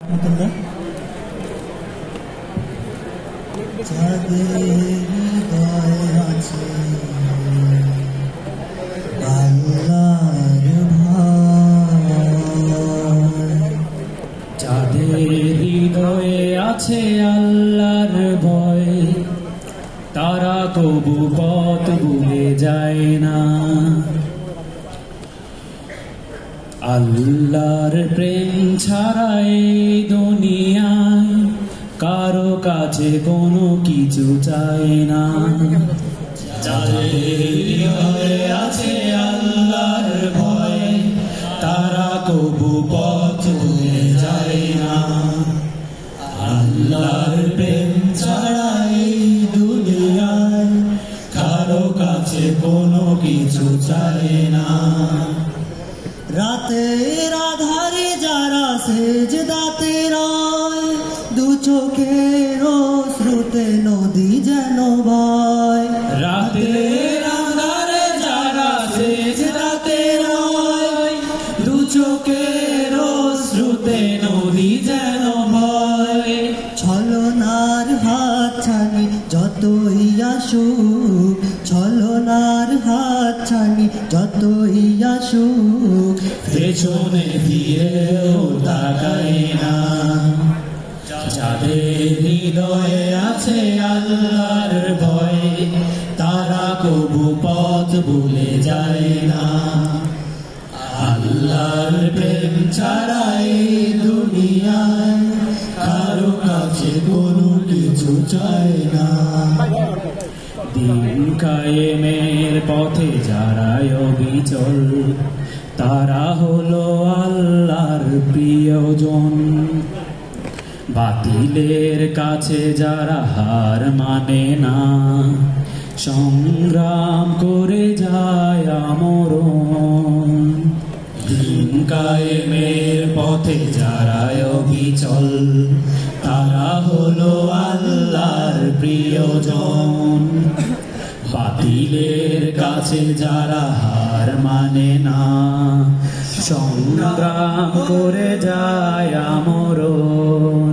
যাদের হৃদয় আছে আল্লাহর ভয়, যাদের হৃদয়ে আছে আল্লাহর ভয়, তারা তবু পথ ভুলে যায় না। আল্লাহর প্রেম ছাড়া এই দুনিয়ায় কারো কাছে কোনো কিছু চায় না। যাদের হৃদয়ে আছে আল্লাহর ভয়, তারা তবু পথ ভুলে যায় না। আল্লাহর প্রেম ছাড়া এই দুনিয়ায় কারো কাছে কোনো কিছু চায় না। রাতের আধারে যারা সেজদাতে রয়, দু চোখের অশ্রুতে নদী যেন বয়। রাতের আধারে যারা সেজদাতে রয়, দু চোখের অশ্রুতে নদী যেন বয়। ছলনার হাতছানি যতই আসুক, ছলনার হাতছানি যতই আসুক, পেছনে ফিরেও তাকায় না। যাদের হৃদয়ে আছে আল্লাহর ভয়, তারা কবু পথ ভুলে যায় না। আল্লাহর প্রেম ছাড়া এই দুনিয়ায় কারো কাছে কোনো কিছু চায় না। দিন কায়েমের পথে যারা অবিচল, তারা হলো আল্লাহর প্রিয়জন। বাতিলের কাছে যারা হার মানে না, সংগ্রাম করে যায় আমরণ। দিন কায়েমের পথে যারা অবিচল, তারা হলো আল্লাহর প্রিয়জন। বাতিলের কাছে যারা হার মানে না, সংগ্রাম করে যায় আমরণ।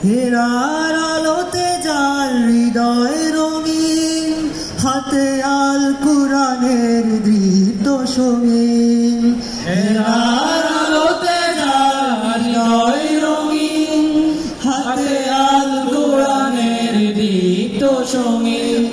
হেরার আলোতে যার হৃদয় রঙিন, হাতে আল কুরআনের দৃঢ় সঙ্গীন। হেরার আলোতে যার হৃদয় রঙিন, হাতে আল কুরআনের দৃঢ় সঙ্গীন।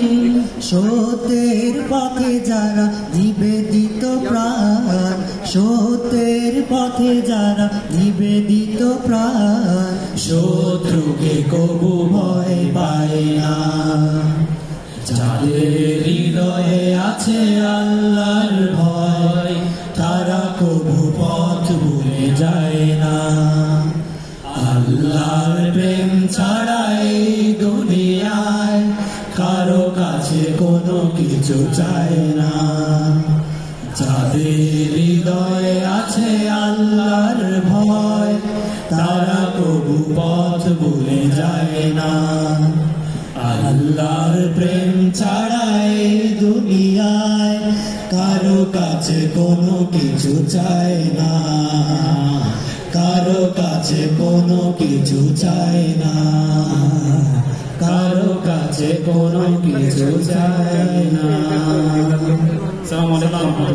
সত্যের পথে যারা নিবেদিত প্রাণ, সত্যের পথে যারা নিবেদিত প্রাণ, শত্রুকে কবু ভয় পায় না। যাদের হৃদয়ে আছে আল্লাহর ভয়, তারা কবু পথ ভুলে যায় না। আল্লাহর প্রেম ছাড়া এই দুনিয়ায় কারো কাছে কোনো কিছু চায় না। যাদের হৃদয়ে আছে আল্লাহর ভয়, তারা কবু পথ ভুলে যায় না। আল্লাহর প্রেম ছাড়া এই দুনিয়ায় কারো কাছে কোনো কিছু চায় না। কারো কাছে কোনো কিছু চায় না। কারো কাছে কোনো কিছু চায় না। আসসালামু আলাইকুম।